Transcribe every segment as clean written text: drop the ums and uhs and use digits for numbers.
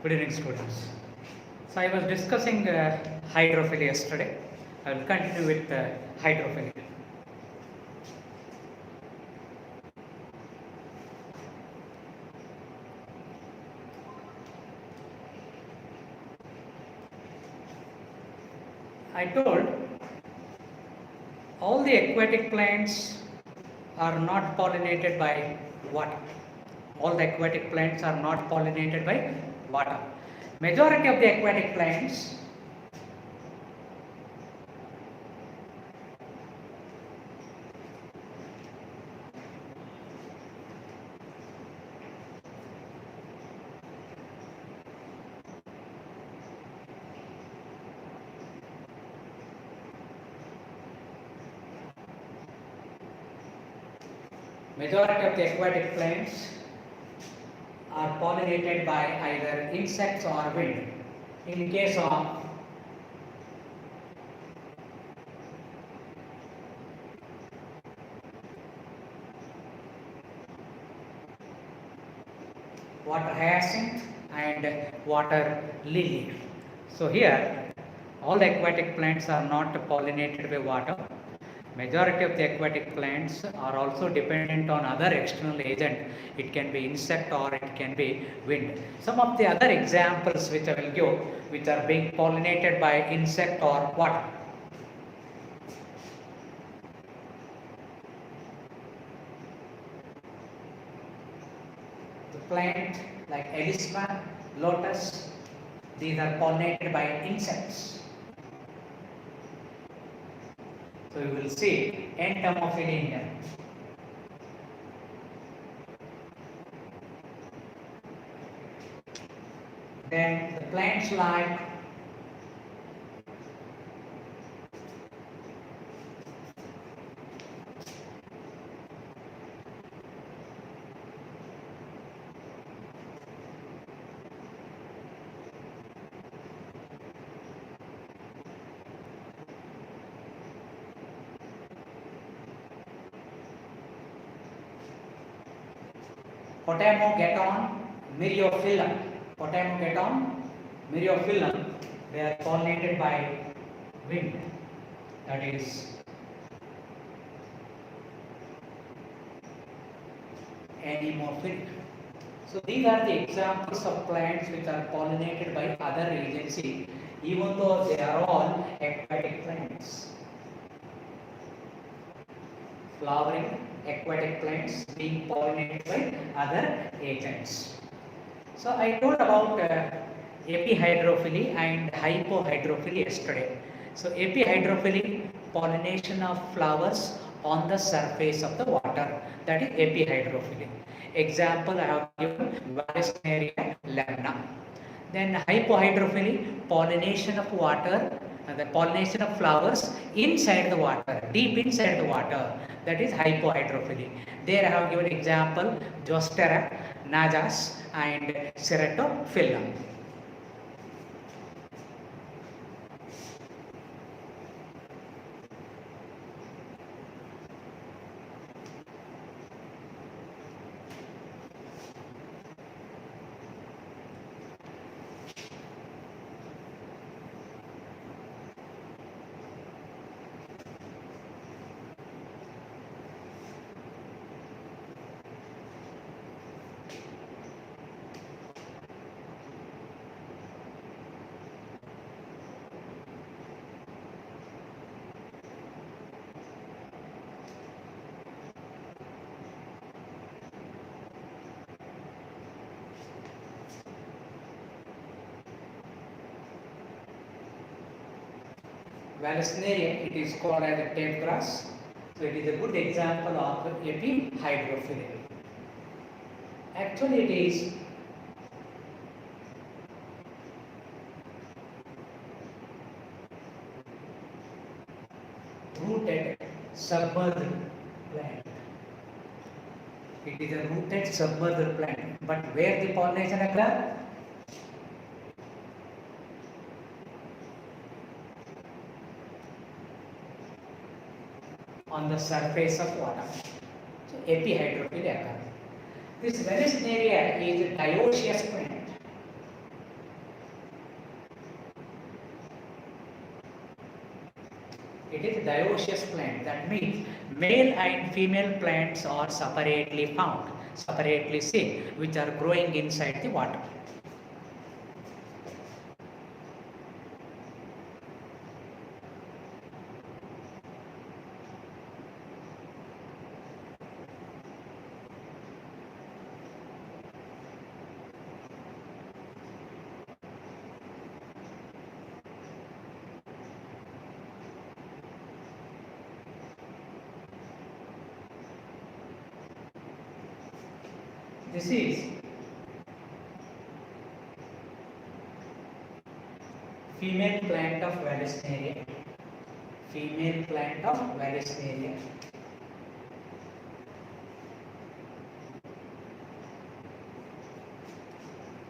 Good evening, students. So I was discussing hydrophilia yesterday. I will continue with hydrophilia. I told all the aquatic plants are not pollinated by water. All the aquatic plants are not pollinated by water. Majority of the aquatic plants aquatic plants are pollinated by either insects or wind. In case of water hyacinth and water lily. So here all the aquatic plants are not pollinated by water. Majority of the aquatic plants are also dependent on other external agent. It can be insect or it can be wind. Some of the other examples which I will give, which are being pollinated by insect or water. The plant like Elisma, lotus, these are pollinated by insects. So you will see entomophilia. Then the plants like Potamogeton, myriophyllum. Potamogeton, myriophyllum, they are pollinated by wind. That is anemophilic. So these are the examples of plants which are pollinated by other agency, even though they are all aquatic plants. Flowering aquatic plants being pollinated by other agents. So I told about epihydrophily and hypohydrophily yesterday. So epihydrophily, pollination of flowers on the surface of the water, that is epihydrophily. Example I have given Vallisneria lamna. Then hypohydrophily, pollination of water, the pollination of flowers inside the water, deep inside the water, that is hypohydrophily. There I have given example Zostera, Najas and Ceratophyllum. Vallisneria, it is called as a tape grass. So it is a good example of epihydrophilia. Actually it is rooted submerged plant. It is a rooted submerged plant. But where the pollination occurs? On the surface of water. So epihydrophilia occurs. This Vallisneria is a dioecious plant. It is dioecious plant. That means male and female plants are separately found, separately seen, which are growing inside the water. This is female plant of Vallisneria. Female plant of Vallisneria.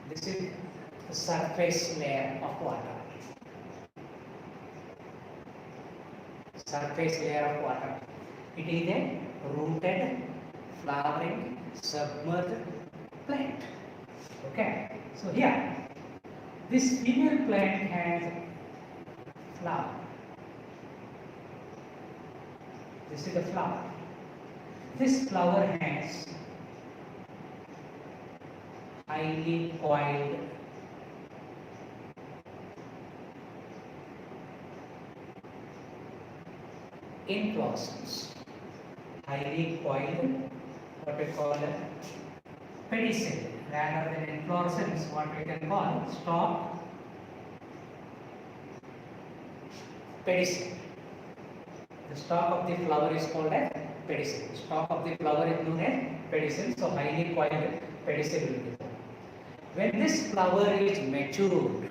This is the surface layer of water. Surface layer of water. It is a rooted, flowering, submerged plant. Okay. So here, this female plant has flower. This is the flower. This flower has highly coiled inflorescence. Highly coiled, what we call a pedicel. Rather than inflorescence, what we can call stalk pedicel. The stalk of the flower is called as pedicel. Stalk of the flower is known as pedicel. So highly coiled pedicel will be there. When this flower is matured,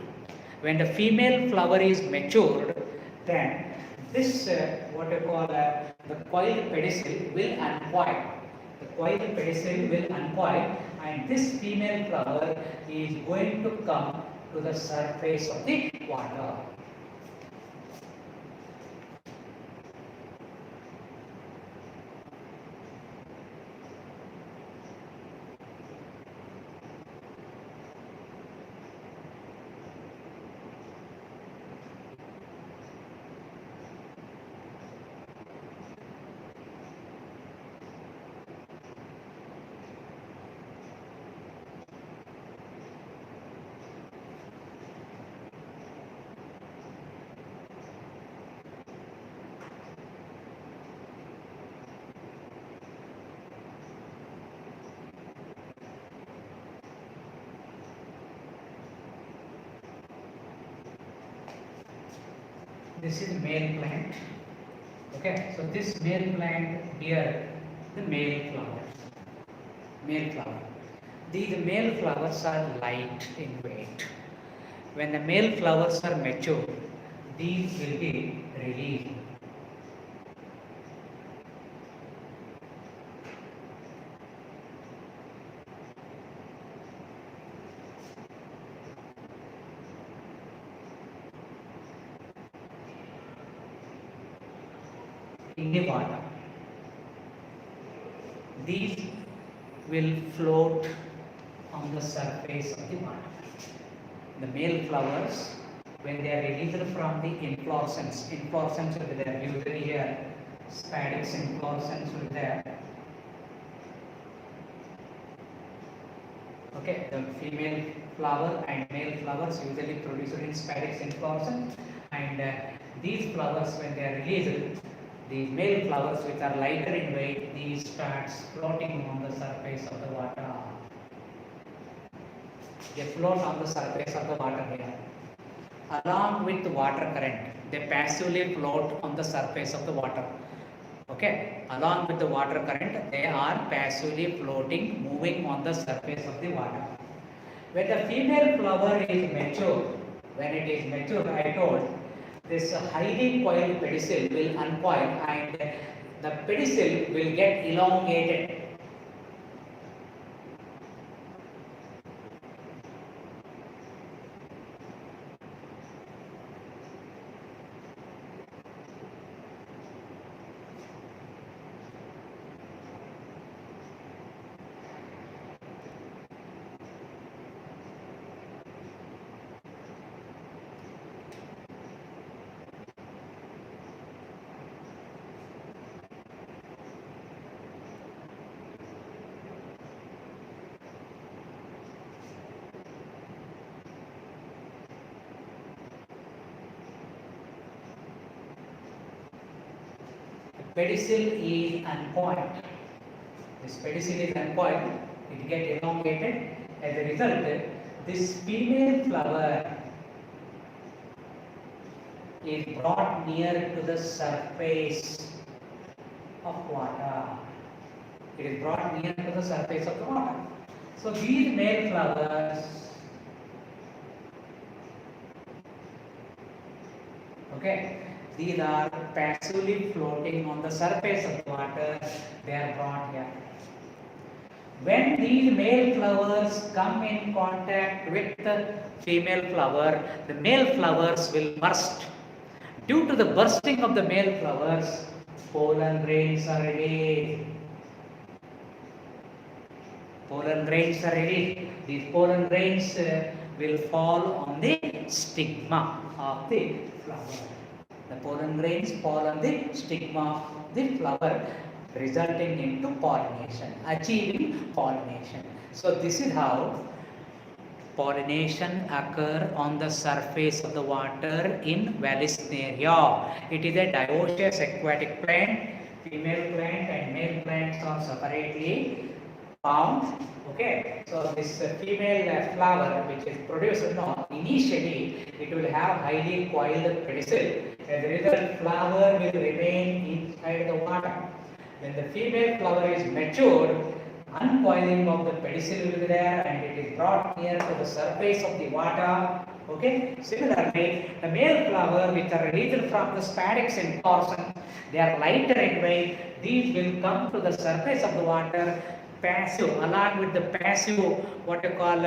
when the female flower is matured, then this what we call the coiled pedicel will uncoil. The coiled pedicel will uncoil, and this female flower is going to come to the surface of the water. This is male plant. Okay, so this male plant bear the male flower. Male flower. These male flowers are light in weight. When the male flowers are mature, these will be released. In the water. These will float on the surface of the water. The male flowers, when they are released from the inflorescence will be there. Usually here, spadix inflorescence will be there. Okay, the female flower and male flowers usually produced in spadix inflorescence, and these flowers, when they are released, the male flowers, which are lighter in weight, these starts floating on the surface of the water. They float on the surface of the water here. Along with the water current, they passively float on the surface of the water. Okay, along with the water current, they are passively floating, moving on the surface of the water. When the female flower is mature, when it is mature, I told, this highly coiled pedicel will uncoil and the pedicel will get elongated. pedicel is uncoiled. This pedicel is uncoiled, it gets elongated. As a result, this female flower is brought near to the surface of water. It is brought near to the surface of the water. So these male flowers, okay, these are passively floating on the surface of the water. They are brought here. When these male flowers come in contact with the female flower, the male flowers will burst. Due to the bursting of the male flowers, pollen grains are released. Pollen grains are released. These pollen grains will fall on the stigma of the flower. The pollen grains fall on the stigma of the flower, resulting into pollination, achieving pollination. So this is how pollination occur on the surface of the water in Vallisneria. It is a dioecious aquatic plant. Female plant and male plants are separately found. Okay, so this female flower which is produced, initially it will have highly coiled pedicel. As a result, flower will remain inside the water. When the female flower is matured, uncoiling of the pedicel will be there and it is brought near to the surface of the water. Okay, similarly, the male flower which are released from the spadix in portion, they are lighter in weight. These will come to the surface of the water, passive, along with the passive, what you call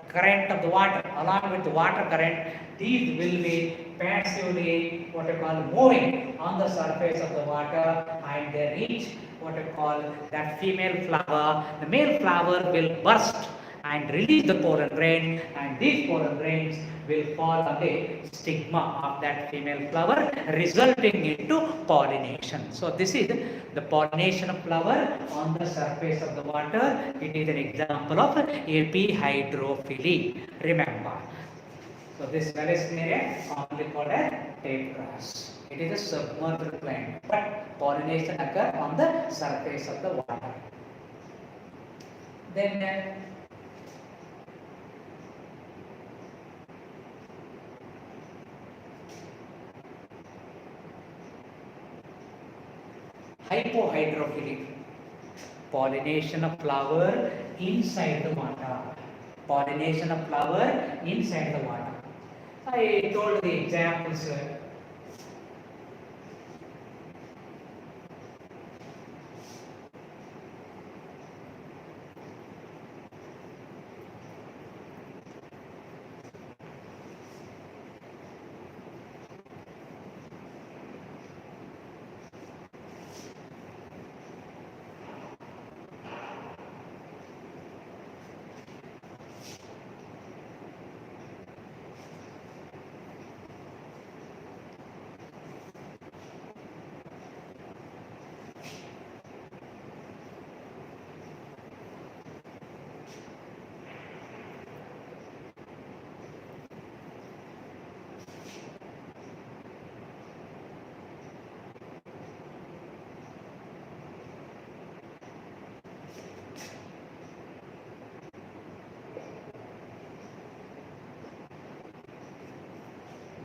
current of the water, along with the water current, these will be passively, what you call, moving on the surface of the water, and they reach what you call that female flower. The male flower will burst and release the pollen grain, and these pollen grains will fall on the stigma of that female flower, resulting into pollination. So this is the pollination of flower on the surface of the water. It is an example of epihydrophily. Remember. So this Vallisneria commonly called as tape grass. It is a submerged plant, but pollination occurs on the surface of the water. Then hypohydrophilic, pollination of flower inside the water. Pollination of flower inside the water. I told the examples.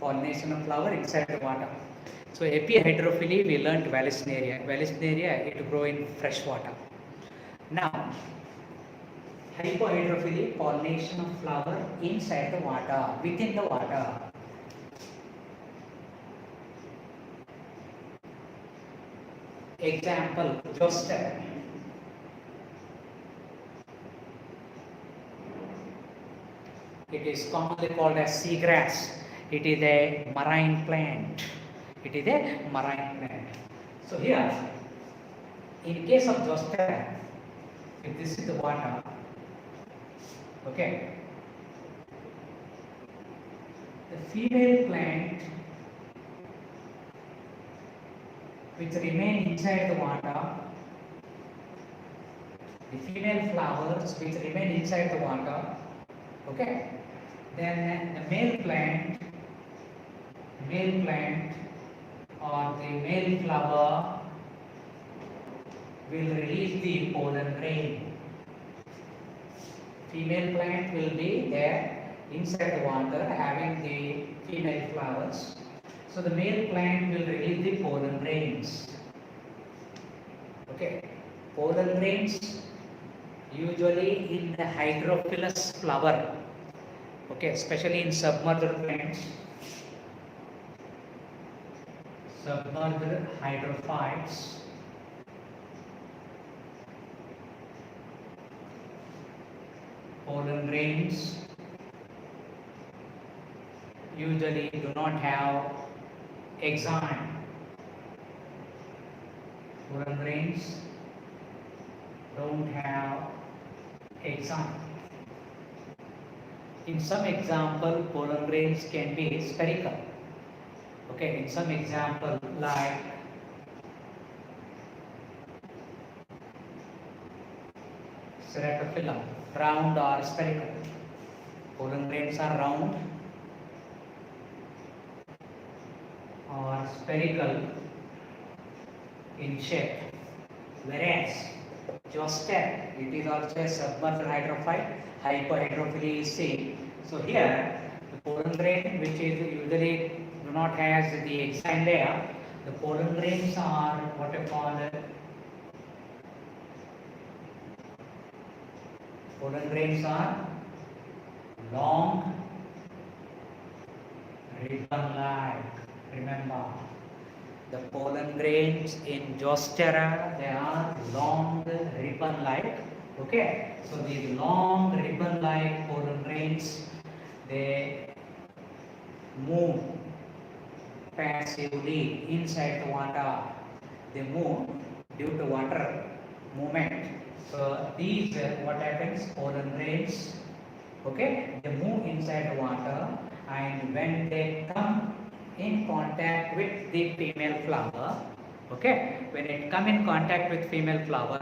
Pollination of flower inside the water. So epihydrophily, we learned Vallisneria. Vallisneria, it grow in fresh water. Now, hypohydrophily, pollination of flower inside the water, within the water. Example, zoster. It is commonly called as seagrass. It is a marine plant. It is a marine plant. So here, in case of zoster, if this is the water, okay, the female plant which remain inside the water, the female flowers which remain inside the water, okay, then the male plant or the male flower will release the pollen grain. Female plant will be there inside the water having the female flowers. So the male plant will release the pollen grains. Okay, pollen grains usually in the hydrophilous flower. Okay, especially in submerged plants, submerged hydrophytes. Pollen grains usually do not have exine. Pollen grains don't have exine. In some example, pollen grains can be spherical. Okay, in some example like Ceratophyllum, round or spherical. Pollen grains are round or spherical in shape, whereas zoster, it is also a submerged hydrophyte, hypohydrophily is seen. So here the pollen grain, which is usually do not has the exine layer, the pollen grains are what I call pollen grains are long ribbon-like. Remember, the pollen grains in Zostera, they are long ribbon-like. Okay, so these long ribbon-like pollen grains, they move passively inside the water. They move due to water movement. So these what happens, pollen grains, okay, they move inside the water, and when they come in contact with the female flower, okay, when it come in contact with female flower,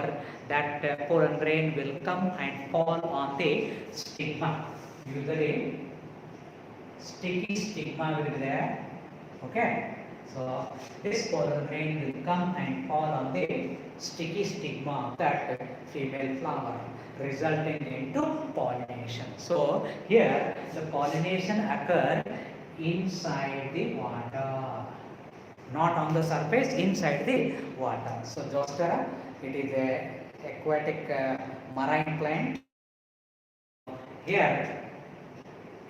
that pollen grain will come and fall on the stigma. Usually sticky stigma will be there. Okay, so this pollen grain will come and fall on the sticky stigma of that female flower, resulting into pollination. So here the pollination occur inside the water, not on the surface, inside the water. So Zostera, it is a aquatic marine plant. Here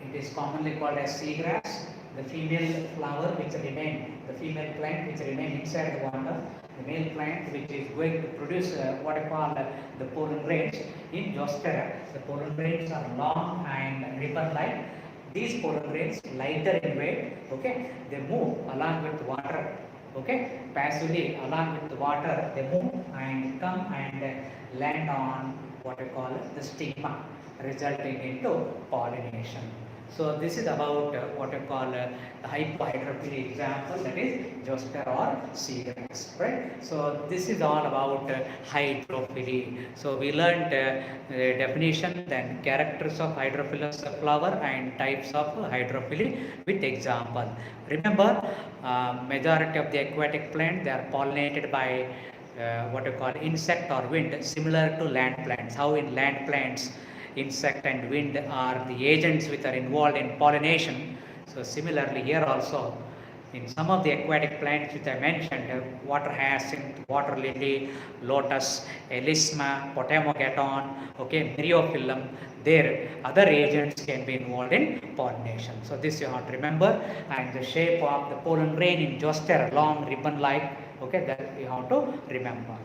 it is commonly called as seagrass. The female flower which remain, the female plant which remain inside the water, the male plant which is going to produce what I call the pollen grains in Zostera. The pollen grains are long and ribbon-like. These pollen grains lighter in weight. Okay, they move along with water. Okay, passively along with the water they move and come and land on what I call the stigma, resulting into pollination. So this is about what I call the hypohydrophily example, that is zoster or seagrass, right? So this is all about hydrophily. So we learned the definition, then characters of hydrophilous flower and types of hydrophily with example. Remember, majority of the aquatic plant, they are pollinated by what I call insect or wind, similar to land plants. How in land plants insect and wind are the agents which are involved in pollination. So similarly here also in some of the aquatic plants which I mentioned, water hyacinth, water lily, lotus, elisma, potamogeton, okay, myriophyllum, their other agents can be involved in pollination. So this you have to remember, and the shape of the pollen grain in zoster, long ribbon like, okay, that you have to remember.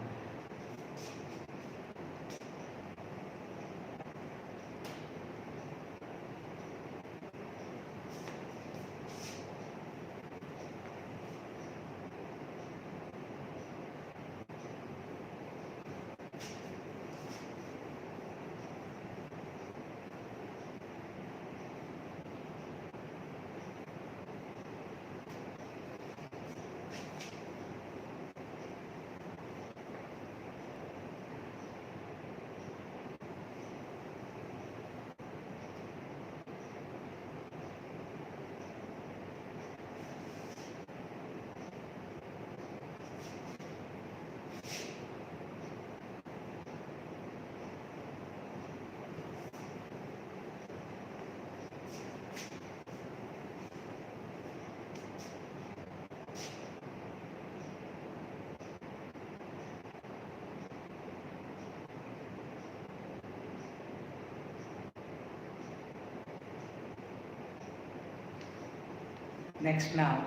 Next now,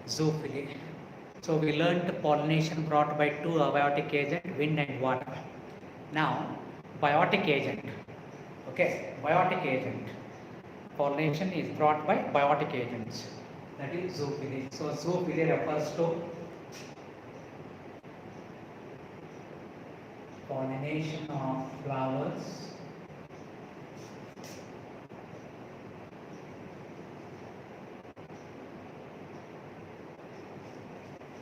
zoophily. So we learned pollination brought by two abiotic agents, wind and water. Now, biotic agent. Okay, biotic agent. Pollination is brought by biotic agents. That is zoophily. So zoophily refers to pollination of flowers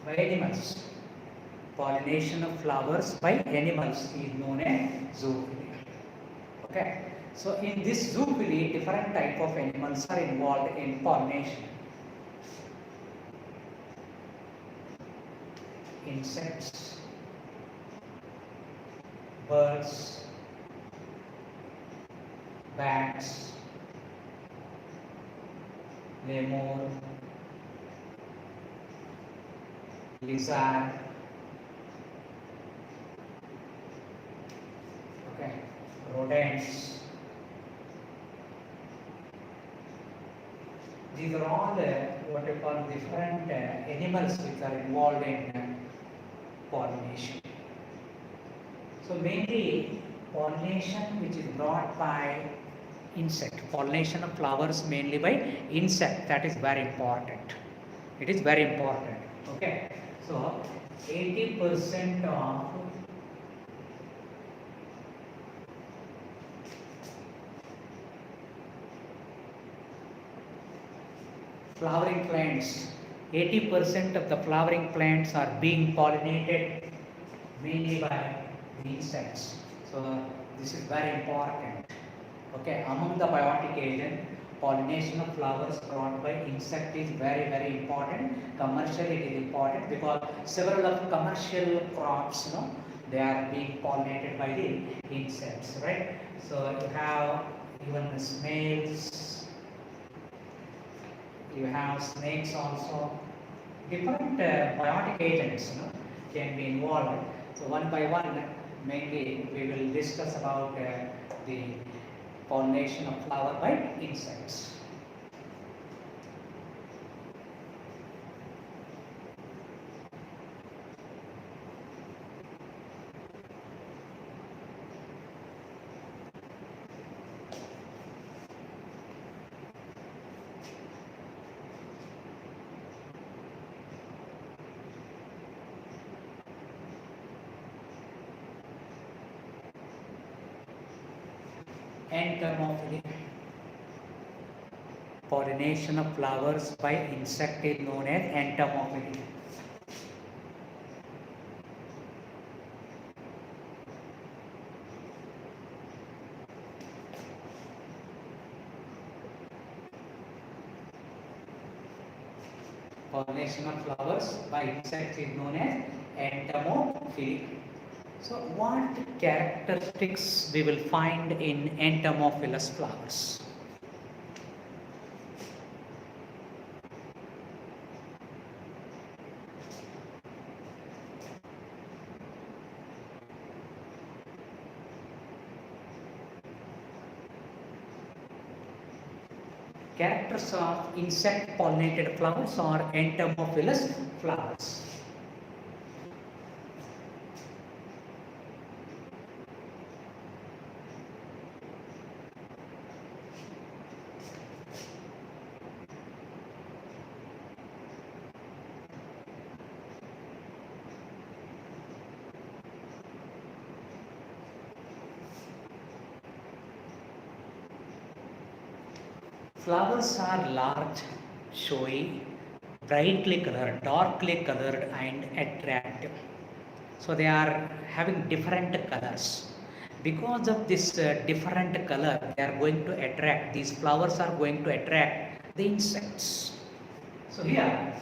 by animals. Pollination of flowers by animals is known as zoophily. Okay. So in this zoophily, different type of animals are involved in pollination. Insects, birds, bats, lemur, lizard, okay, rodents. These are all what we call different animals which are involved in pollination. So mainly pollination which is brought by insect. Pollination of flowers mainly by insect. That is very important. It is very important. Okay. So 80% of flowering plants, 80% of the flowering plants are being pollinated mainly by the insects. So this is very important. Okay, among the biotic agent, pollination of flowers brought by insect is very important. Commercially it is important because several of commercial crops, they are being pollinated by the insects, right? So you have even the snails, you have snakes also. Different biotic agents, can be involved. So one by one, mainly we will discuss about the pollination of flower by insects. Entomophily. Pollination of flowers by insect is known as entomophily. Pollination of flowers by insects is known as entomophily. So what characteristics we will find in entomophilous flowers? Characters of insect pollinated flowers or entomophilous flowers. Flowers are large, showy, brightly colored, darkly colored and attractive. So they are having different colors. Because of this different color, they are going to attract, these flowers are going to attract the insects. So here,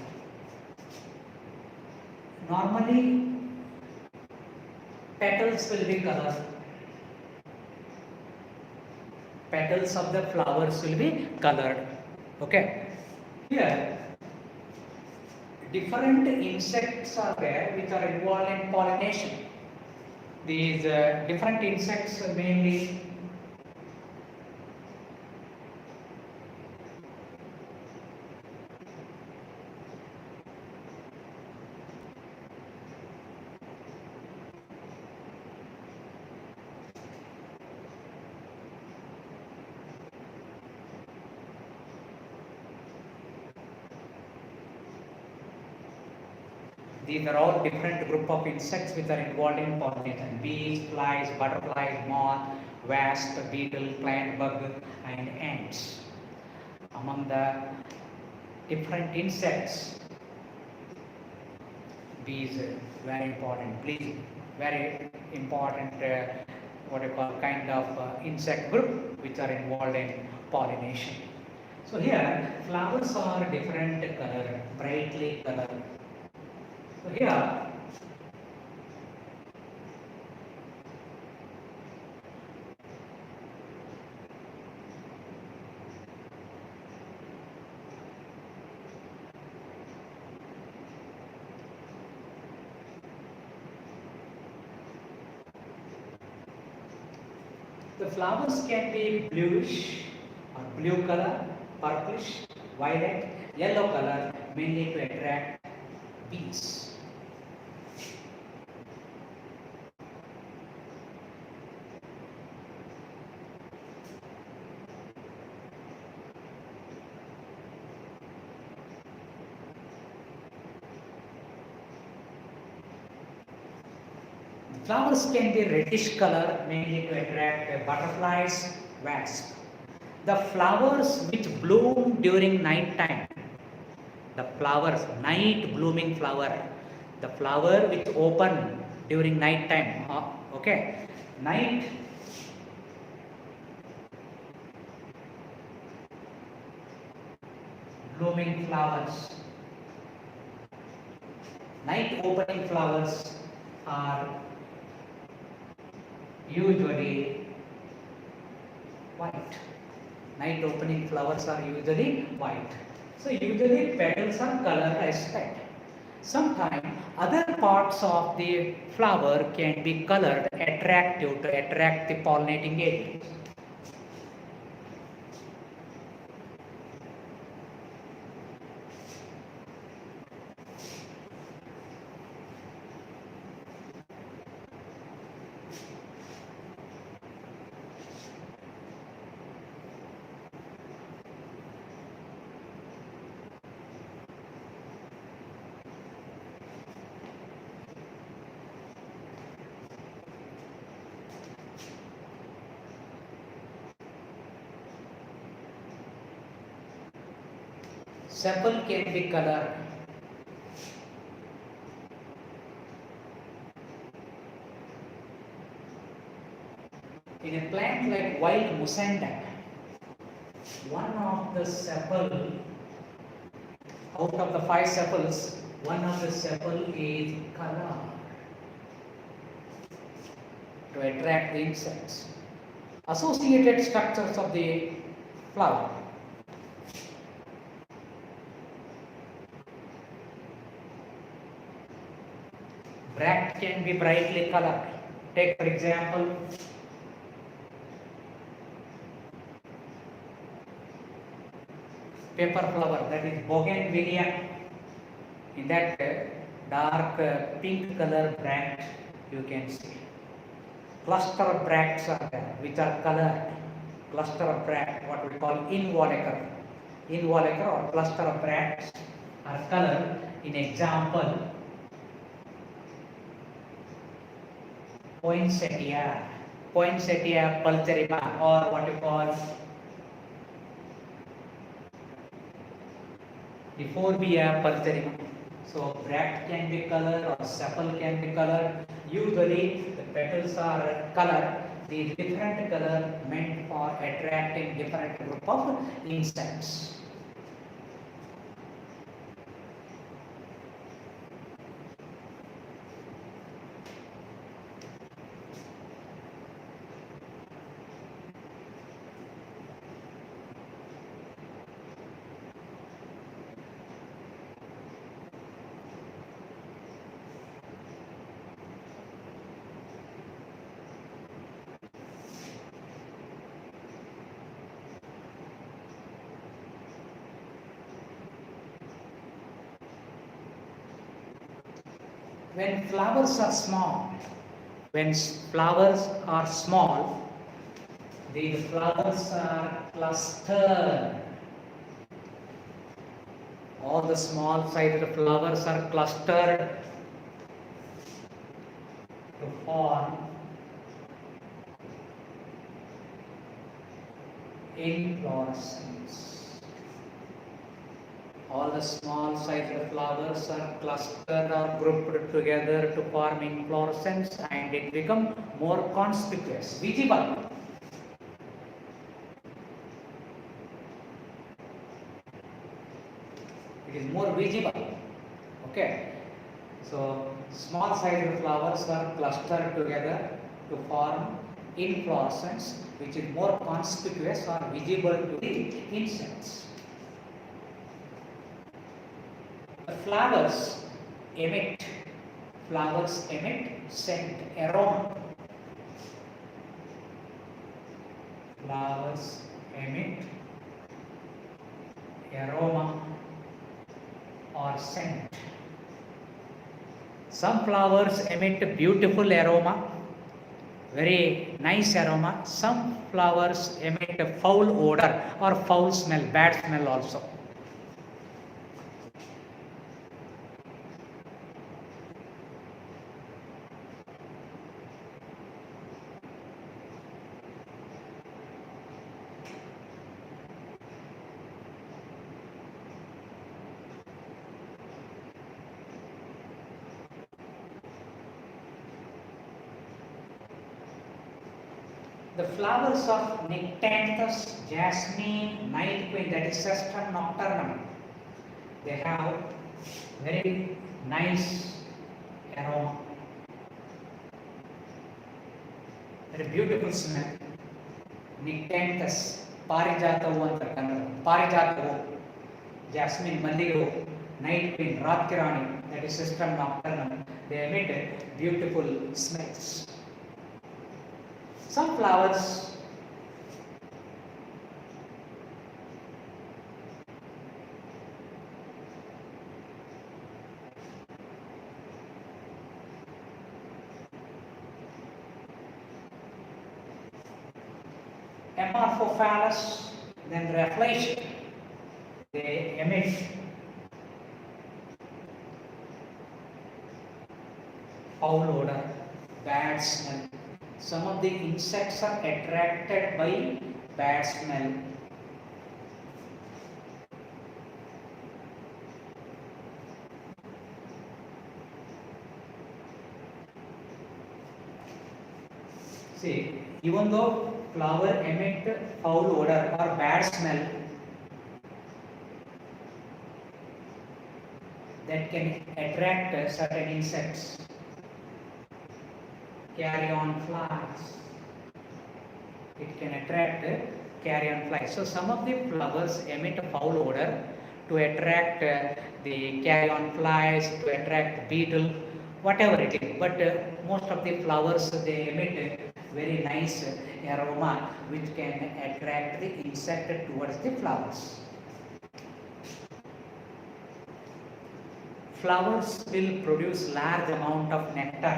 normally petals will be colored. Petals of the flowers will be colored. Okay. Here, different insects are there which are involved in pollination. These different insects mainly These are all different group of insects which are involved in pollination. Bees, flies, butterflies, moth, wasp, beetle, plant bug and ants. Among the different insects, bees very important. Please, very important what you call kind of insect group which are involved in pollination. So here flowers are different color, brightly colored. So here the flowers can be bluish or blue color, purplish, violet, yellow color, mainly to attract bees. Flowers can be reddish color, mainly to attract butterflies, wasps. The flowers which bloom during night time, the flowers, night blooming flower, the flower which open during night time, okay, night blooming flowers, night opening flowers are usually white. Night opening flowers are usually white. So usually petals are colorless red. Sometimes other parts of the flower can be colored attractive to attract the pollinating agents. Sepal can be colored. In a plant like wild musanda, one of the sepal, out of the 5 sepals, one of the sepal is colored to attract the insects. Associated structures of the flower. Bract can be brightly colored. Take for example, paper flower, that is bougainvillea. In that dark pink color bract you can see. Cluster of bracts are there which are colored. Cluster of bract, what we call involucre. Involucre or cluster of bracts are colored. In example, poinsettia, Poinsettia pulcherrima, or what you call Euphorbia pulcherrima. So bract can be colored or sepal can be colored. Usually the petals are colored. The different color meant for attracting different group of insects. When flowers are small, when flowers are small, the flowers are clustered. All the small sized flowers are clustered to form inflorescence. All the small sized flowers are clustered or grouped together to form inflorescence, and it becomes more conspicuous, visible. It is more visible. Okay. So small sized flowers are clustered together to form inflorescence, which is more conspicuous or visible to the insects. The flowers emit scent, aroma. Flowers emit aroma or scent. Some flowers emit beautiful aroma, very nice aroma. Some flowers emit a foul odor or foul smell, bad smell also. The flowers of Nyctanthus, jasmine, night queen, that is Cestrum nocturnum, they have very nice aroma, very beautiful smell. Nyctanthus, ಪಾರಿಜಾತವು ಅಂತ Kannada, ಪಾರಿಜಾತವು, jasmine, ಮಲ್ಲಿಗೆ, night queen, ರಾತ್ಕಿರಾಣಿ, that is Cestrum nocturnum, they emit beautiful smells. Some flowers Amorphophallus, then Rafflesia, they emit foul odor, bad smell. Some of the insects are attracted by bad smell. See, even though flower emit foul odor or bad smell, that can attract certain insects. Carrion flies. It can attract carrion flies. So some of the flowers emit a foul odor to attract the carrion flies, to attract beetle, whatever it is. But most of the flowers, they emit very nice aroma which can attract the insect towards the flowers. Flowers will produce large amount of nectar.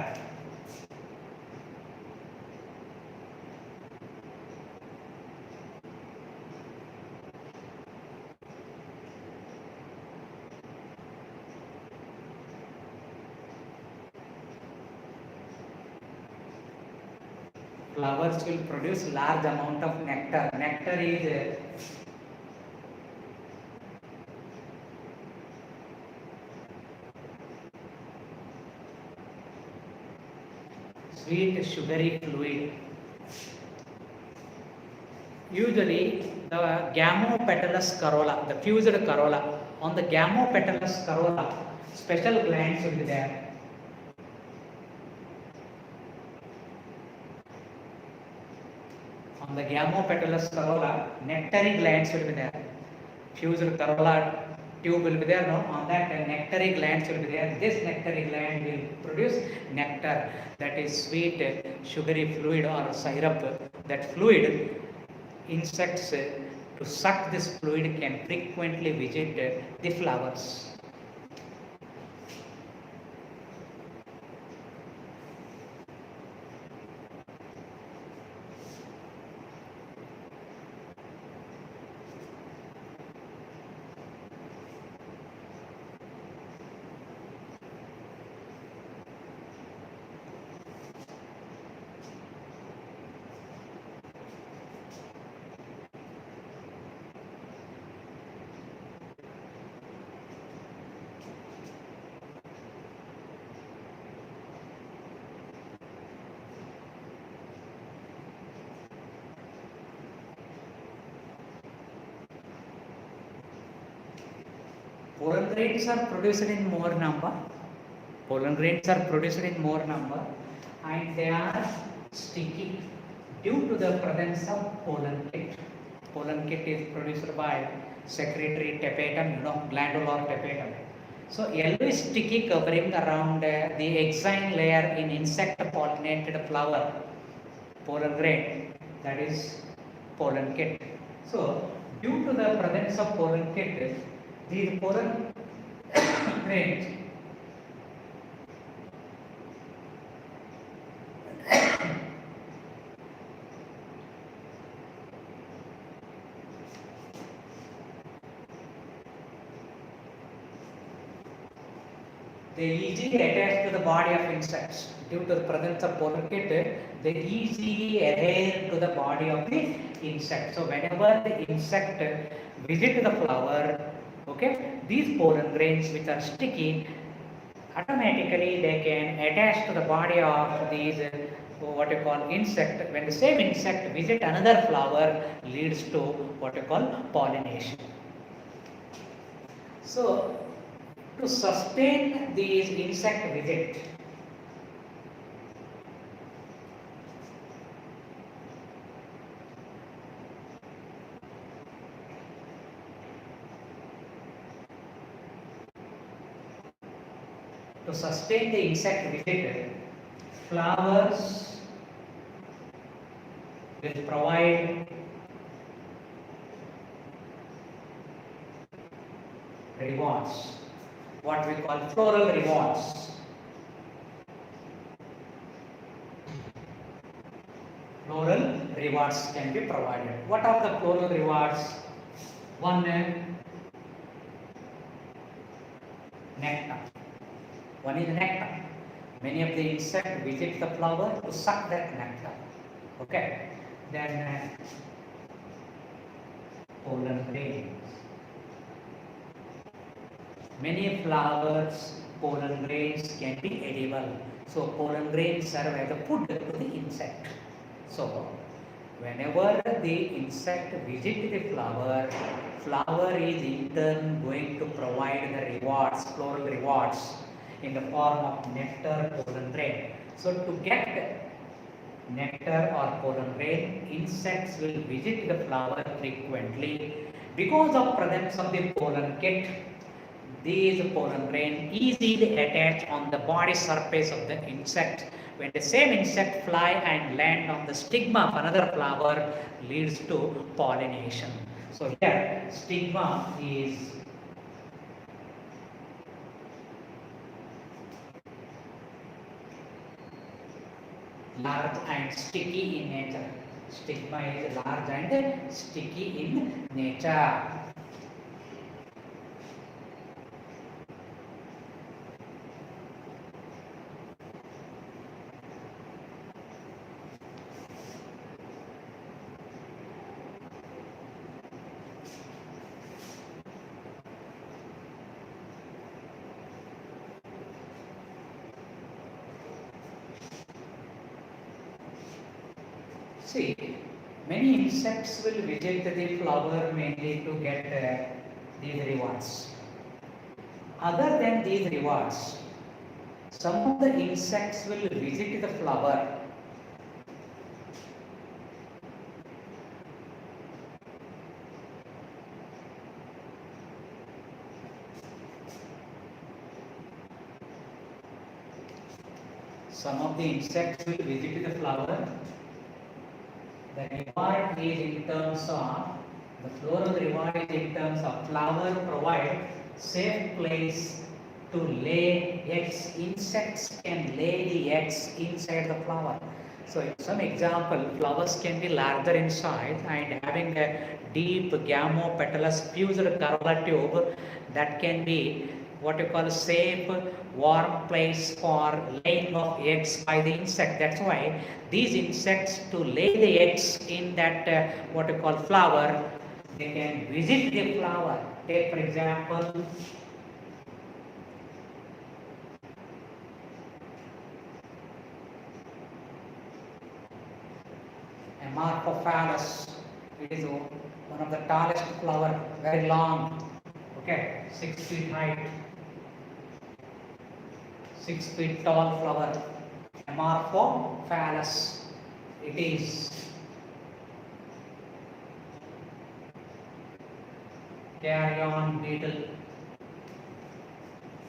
Flowers will produce large amount of nectar. Nectar is sweet sugary fluid. Usually the gamopetalous corolla, the fused corolla, on the gamopetalous corolla, special glands will be there. On the gamopetalous corolla, nectary glands will be there. Fused corolla tube will be there. No? On that, nectary glands will be there. This nectary gland will produce nectar, that is sweet, sugary fluid or syrup. That fluid, insects to suck this fluid can frequently visit the flowers. Pollen grains are produced in more number. Pollen grains are produced in more number and they are sticky due to the presence of pollen kit. Pollen kit is produced by secretory tapetum, glandular tapetum. So yellow is sticky covering around the exine layer in insect pollinated flower. Pollen grain, that is pollen kit. So due to the presence of pollen kit, these pollen grains they easily attach to the body of insects. Due to the presence of pollen kit, they easily adhere to the body of the insect. So whenever the insect visit the flower, okay, these pollen grains which are sticky, automatically they can attach to the body of these what you call insect. When the same insect visit another flower, leads to what you call pollination. So to sustain these insect visit, flowers will provide rewards, what we call floral rewards. Floral rewards can be provided. What are the floral rewards? One, nectar. One is nectar. Many of the insects visit the flower to suck that nectar. Okay. Then pollen grains. Many flowers, pollen grains can be edible. So pollen grains serve as a food to the insect. So whenever the insect visits the flower, flower is in turn going to provide the rewards, floral rewards in the form of nectar, pollen grain. So to get nectar or pollen grain, insects will visit the flower frequently. Because of presence of the pollen kit, these pollen grain easily attach on the body surface of the insect. When the same insect fly and land on the stigma of another flower, leads to pollination. So here stigma is large and sticky in nature. Stigma is large and sticky in nature. See, many insects will visit the flower mainly to get these rewards. Other than these rewards, some of the insects will visit the flower The reward is in terms of, the floral reward is in terms of flower provide safe place to lay eggs. Insects can lay the eggs inside the flower. So in some example, flowers can be larger in size and having a deep gamopetalous fused corolla tube that can be what you call a safe, warm place for laying of eggs by the insect. That's why these insects to lay the eggs in that what you call flower, they can visit the flower. Take for example, Amorphophallus. It is one of the tallest flower, very long. Okay, 6 feet height, 6 feet tall flower, Amorphophallus. It is carrion beetle.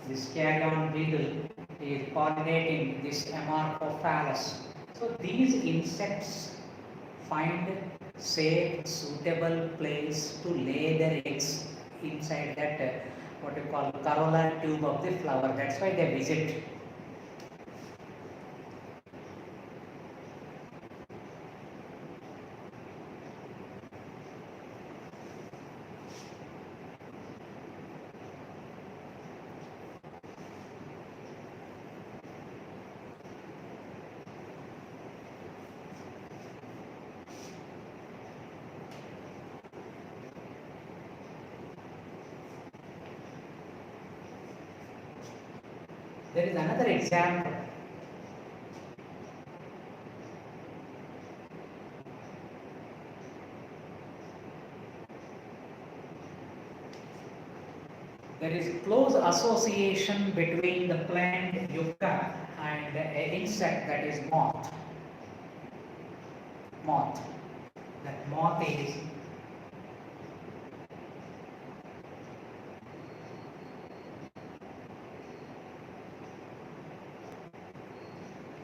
This carrion beetle is pollinating this Amorphophallus. So these insects find safe, suitable place to lay their eggs inside that what you call corolla tube of the flower. That's why they visit. There is another example. There is close association between the plant yucca and an insect that is moth. Moth. That moth is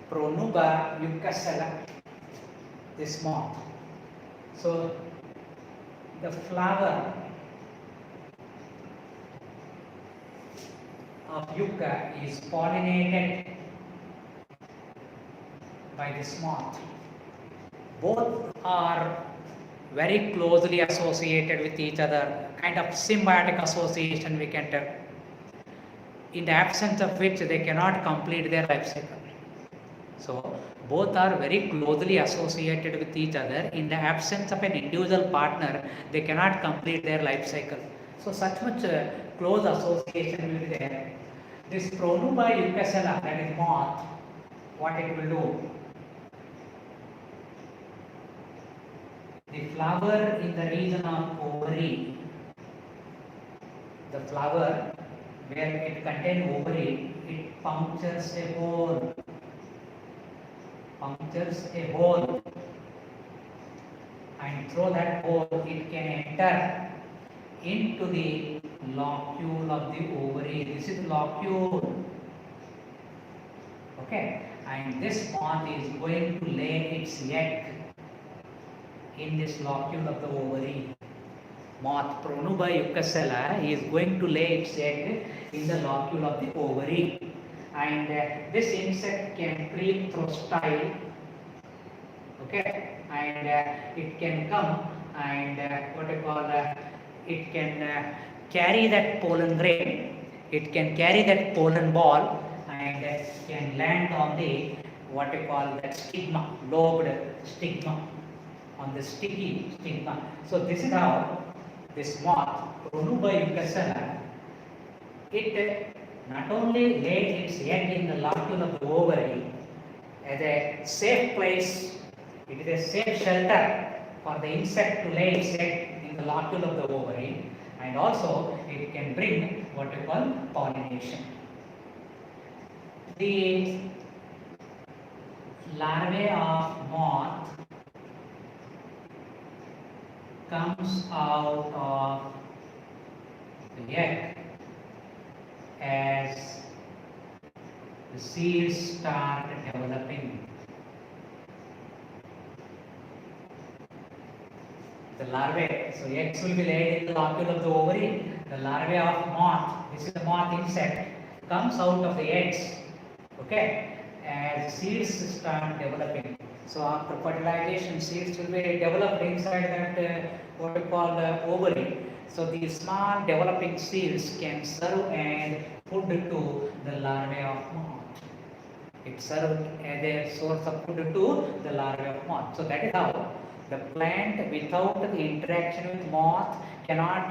Pronuba eucacella, this moth. So the flower of yucca is pollinated by this moth. Both are very closely associated with each other, kind of symbiotic association we can tell, in the absence of which they cannot complete their life cycle. So both are very closely associated with each other. In the absence of an individual partner, they cannot complete their life cycle. So such much close association will be there. This Pronuba eucacella, that is moth, what it will do? The flower in the region of ovary, the flower where it contains ovary, it punctures a hole. And through that hole it can enter into the locule of the ovary. This is locule. Okay, and this moth is going to lay its egg in this locule of the ovary. Moth Pronuba eucacella is going to lay its egg in the locule of the ovary. And this insect can creep through style, okay, and it can come and it can carry that pollen grain, it can carry that pollen ball and can land on the that stigma, lobed stigma, on the sticky stigma. So this is how this moth Pronuba eucacella, it not only lays its egg in the locule of the ovary as a safe place, it is a safe shelter for the insect to lay its egg in the locule of the ovary, and also it can bring what we call pollination. The larvae of moth comes out of the egg as the seeds start developing. The larvae, so eggs will be laid in the locule of the ovary. The larvae of moth, this is the moth insect, comes out of the eggs, okay, as seeds start developing. So after fertilization, seeds will be developed inside that what we call the ovary. So these small developing seeds can serve and food to the larvae of moth. It serves as a source of food to the larvae of moth. So that is how the plant, without the interaction with moth, cannot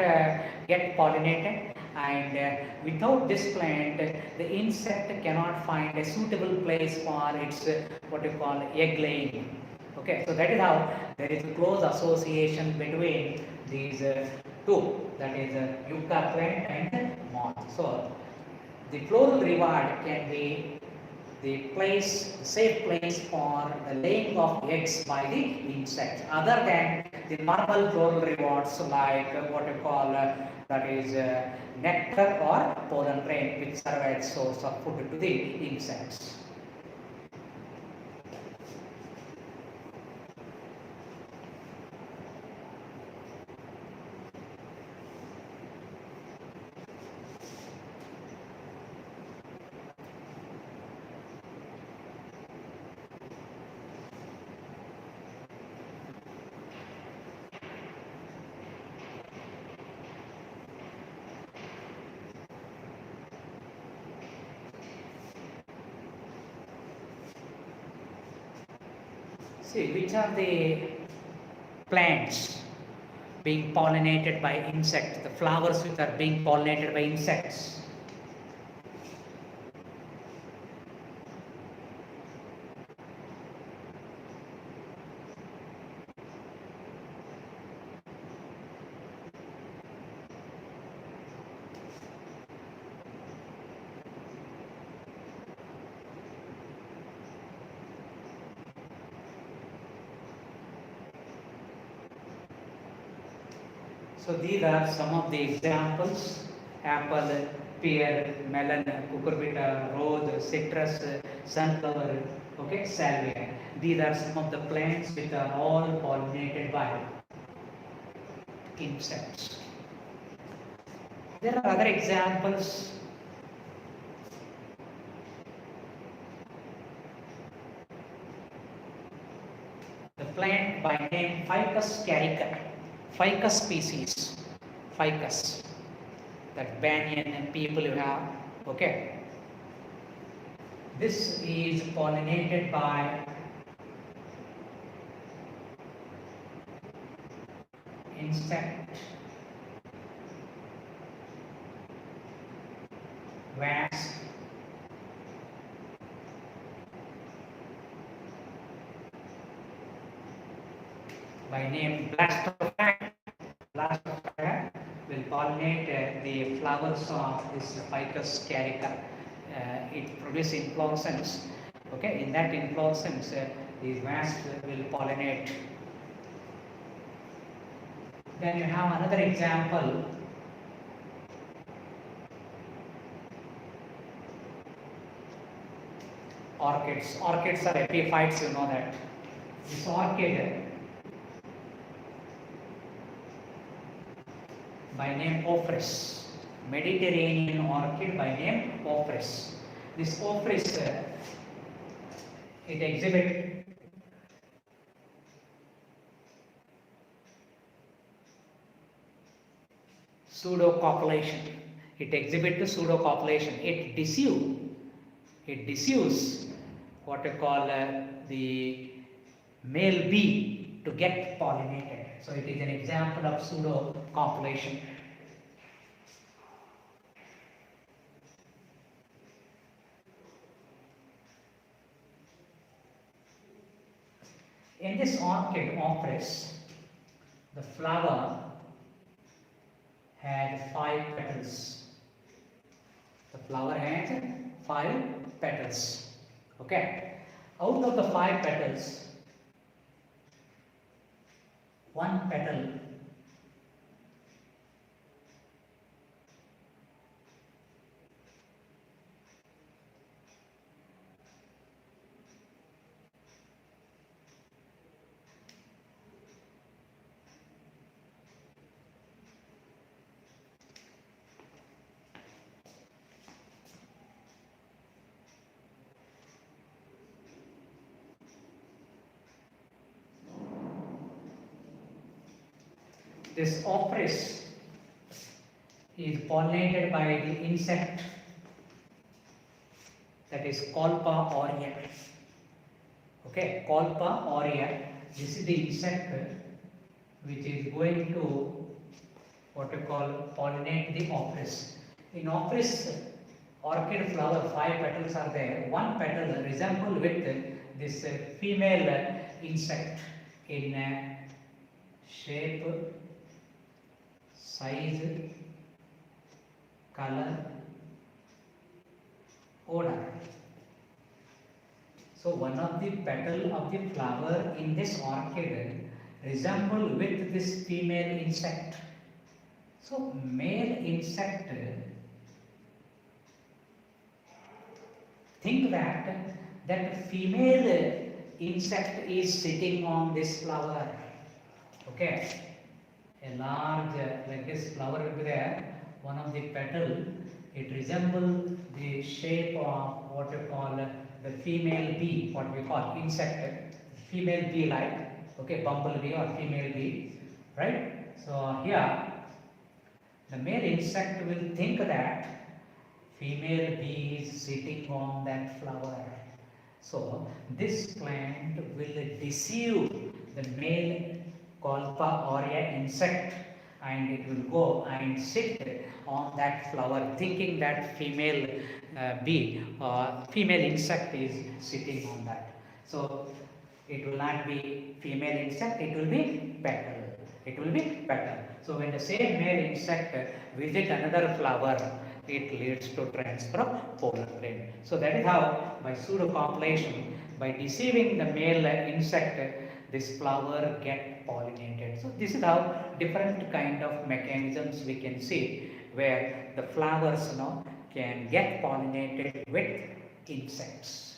get pollinated, and without this plant, the insect cannot find a suitable place for its what you call egg laying. Okay, so that is how there is a close association between these two, that is yucca plant and moth. So the floral reward can be the safe place for the laying of eggs by the insects, other than the normal floral rewards like what you call that is nectar or pollen grain, which serve as source of food to the insects. See, which are the plants being pollinated by insects, the flowers which are being pollinated by insects? So these are some of the examples: apple, pear, melon, cucurbita, rose, citrus, sunflower, okay, salvia. These are some of the plants which are all pollinated by insects. There are other examples. The plant by name Ficus carica, ficus species, ficus, that banyan people you have, okay. This is pollinated by insect, wasp, by name Blastophaga. Blastophaga will pollinate the flowers of this Ficus carica. It produces inflorescence. Okay, in that inflorescence, these wasps will pollinate. Then you have another example. Orchids. Orchids are epiphytes, you know that. This orchid by name Ophrys, Mediterranean orchid by name Ophrys. This Ophrys, it exhibits pseudocopulation. It exhibits pseudocopulation. It deceives what you call the male bee to get pollinated. So it is an example of pseudocopulation. In this orchid, Ophrys, the flower had 5 petals. The flower had 5 petals. Okay. Out of the 5 petals, 1 petal this Ophrys is pollinated by the insect that is Colpa aurea. Okay, Colpa aurea. This is the insect which is going to what you call pollinate the Ophrys. In Ophrys orchid flower, 5 petals are there. 1 petal resemble with this female insect in shape, size, color, odor. So one of the petal of the flower in this orchid resemble with this female insect. So male insect think that female insect is sitting on this flower. Okay, a large like this flower will be there. One of the petal, it resembles the shape of what you call the female bee, what we call insect, female bee like, okay, bumblebee or female bee, right? So here the male insect will think that female bee is sitting on that flower. So this plant will deceive the male Colpa aurea insect, and it will go and sit on that flower thinking that female bee or female insect is sitting on that. So it will not be female insect, it will be petal. It will be petal. So when the same male insect visit another flower, it leads to transfer of pollen grain. So that is how, by pseudo-compilation, by deceiving the male insect, this flower get pollinated. So this is how different kind of mechanisms we can see where the flowers can get pollinated with insects.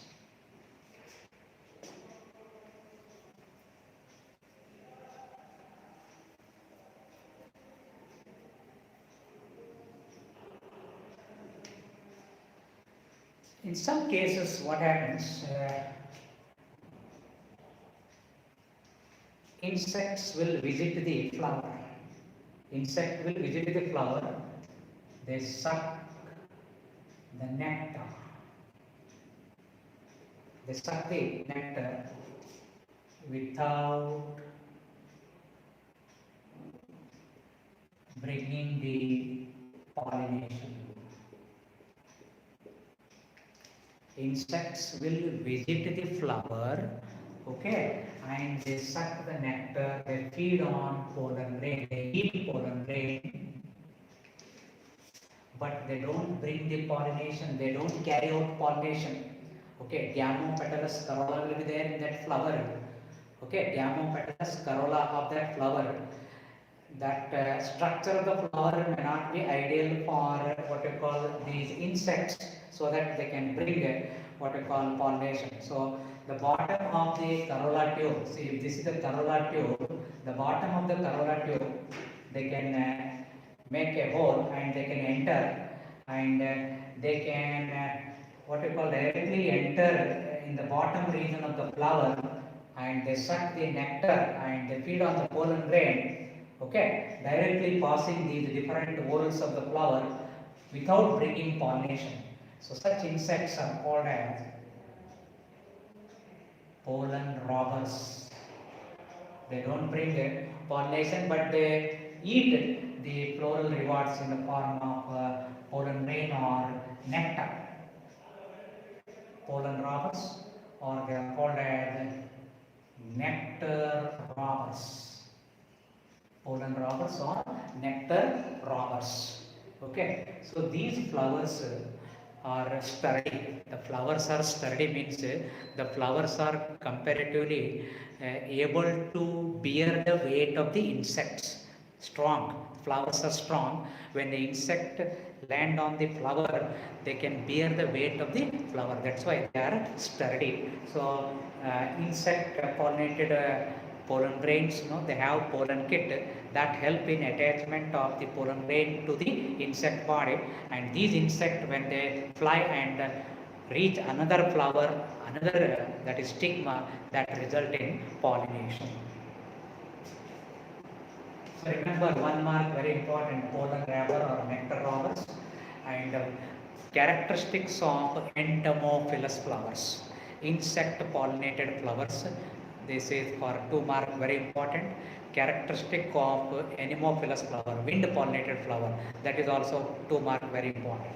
In some cases, what happens, insects will visit the flower. Insect will visit the flower, they suck the nectar. They suck the nectar without bringing the pollination. Insects will visit the flower, okay, and they suck the nectar, they feed on pollen grain, they eat pollen grain, but they don't bring the pollination, they don't carry out pollination. Okay, Diamopetalous corolla will be there in that flower. Okay, Diamopetalous corolla of that flower. That structure of the flower may not be ideal for what you call these insects, so that they can bring what you call pollination. So the bottom of the corolla tube, see if this is the corolla tube, the bottom of the corolla tube, they can make a hole and they can enter, and they can what you call directly enter in the bottom region of the flower, and they suck the nectar and they feed on the pollen grain, okay, directly passing these different whorls of the flower without bringing pollination. So such insects are called as pollen robbers. They don't bring pollination, but they eat the floral rewards in the form of pollen grain or nectar. Pollen robbers, or they are called as nectar robbers. Pollen robbers or nectar robbers. Okay, so these flowers are sturdy. The flowers are sturdy means the flowers are comparatively able to bear the weight of the insects. Strong. Flowers are strong. When the insect land on the flower, they can bear the weight of the flower. That's why they are sturdy. So insect pollinated pollen grains, they have pollen kit that help in attachment of the pollen grain to the insect body, and these insects, when they fly and reach another flower, another that is stigma, that result in pollination. So remember one mark, very important, pollen grabber or nectar robbers, and characteristics of entomophilous flowers, insect pollinated flowers. This is for 2 mark, very important. Characteristic of anemophilous flower, wind pollinated flower, that is also 2 mark, very important.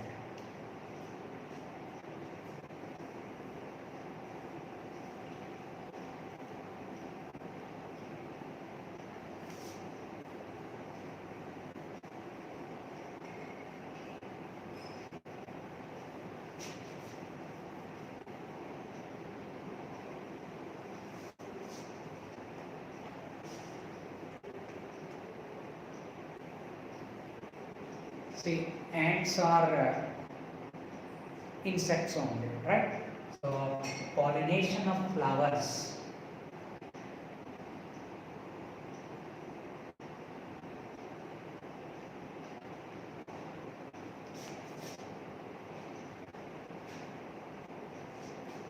See, ants are insects only, right? So, pollination of flowers.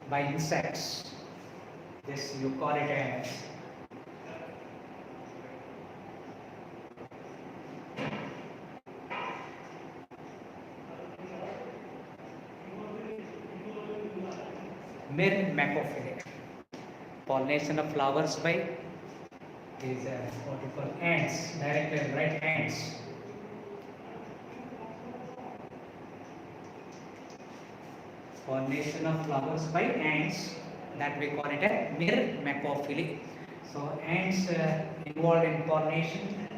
By insects. This you call it as myrmecophilic. Pollination of flowers by these what you call ants, directly right ants. Pollination of flowers by ants, that we call it a myrmecophily. So ants involved in pollination.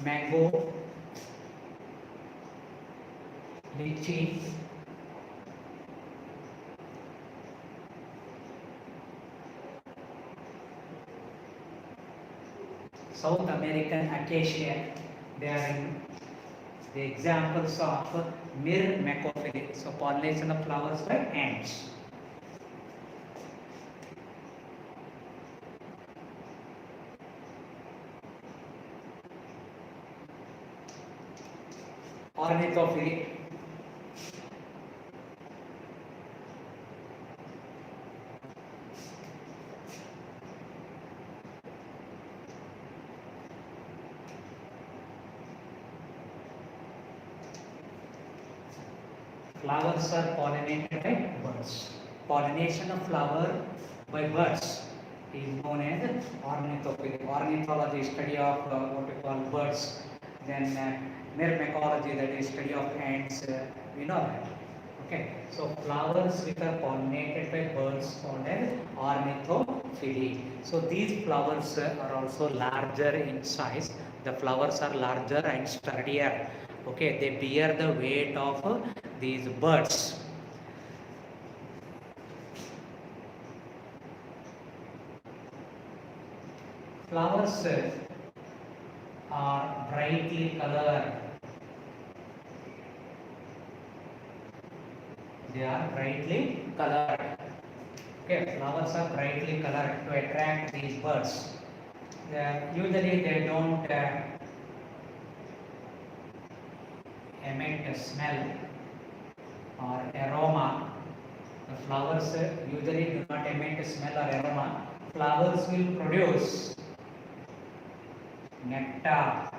Mango, lychee, South American acacia, they are in the examples of myrmecophily. So pollination of flowers by ants. Ornithophily. Flowers are pollinated by birds. Pollination of flower by birds is known as ornithophilia. Ornithology is study of what we call birds. Then myrmecology, that is study of ants. We know that. Okay, so flowers which are pollinated by birds called as ornithophyly. So these flowers are also larger in size. The flowers are larger and sturdier. Okay, they bear the weight of these birds. Flowers are brightly colored. They are brightly colored. Okay, flowers are brightly colored to attract these birds. Usually they don't emit a smell or aroma. The flowers usually do not emit a smell or aroma. Flowers will produce nectar.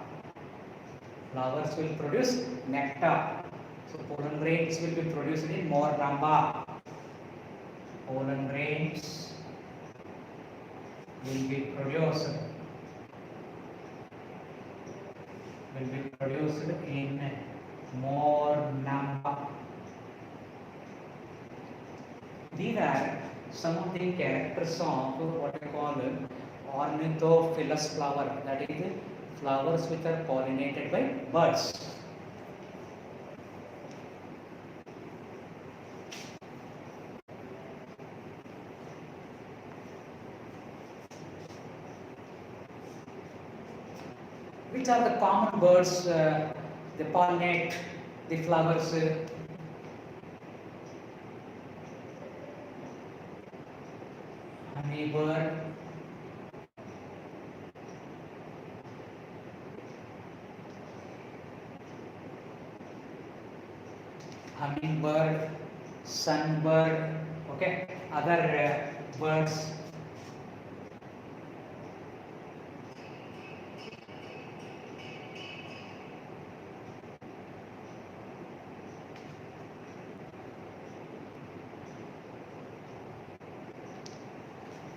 Flowers will produce nectar. So pollen grains will be produced in more number. Pollen grains will be produced in more number. These are some of the characters of what we call ornithophilous flower, that is flowers which are pollinated by birds. Which are the common birds they pollinate the flowers? Honeybird, hummingbird, sunbird, okay, other birds.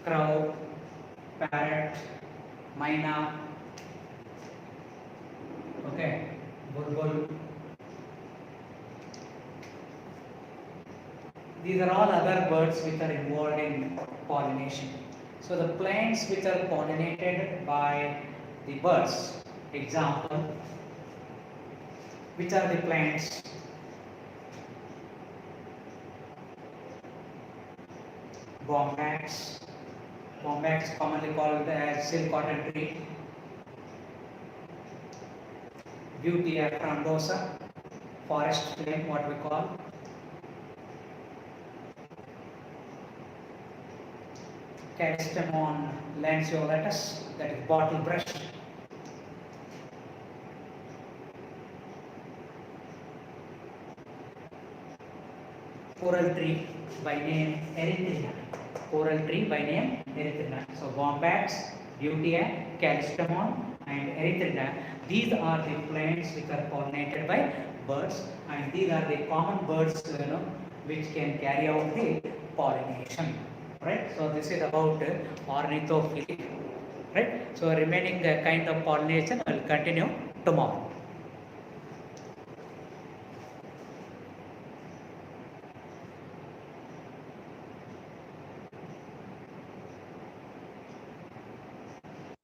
Crow, parrot, myna, okay, bulbul. These are all other birds which are involved in pollination. So the plants which are pollinated by the birds, example, which are the plants? Bombax, commonly called as silk cotton tree. Butea frondosa, forest flame, what we call. Callistemon lanceolatus, that is bottle brush. Coral tree by name Erythrina. Coral tree by name Erythrina. So Bombax, Butea, Callistemon and Erythrina. These are the plants which are pollinated by birds, and these are the common birds which can carry out the pollination. Right. So this is about ornithophilia. Right. So remaining kind of pollination I will continue tomorrow.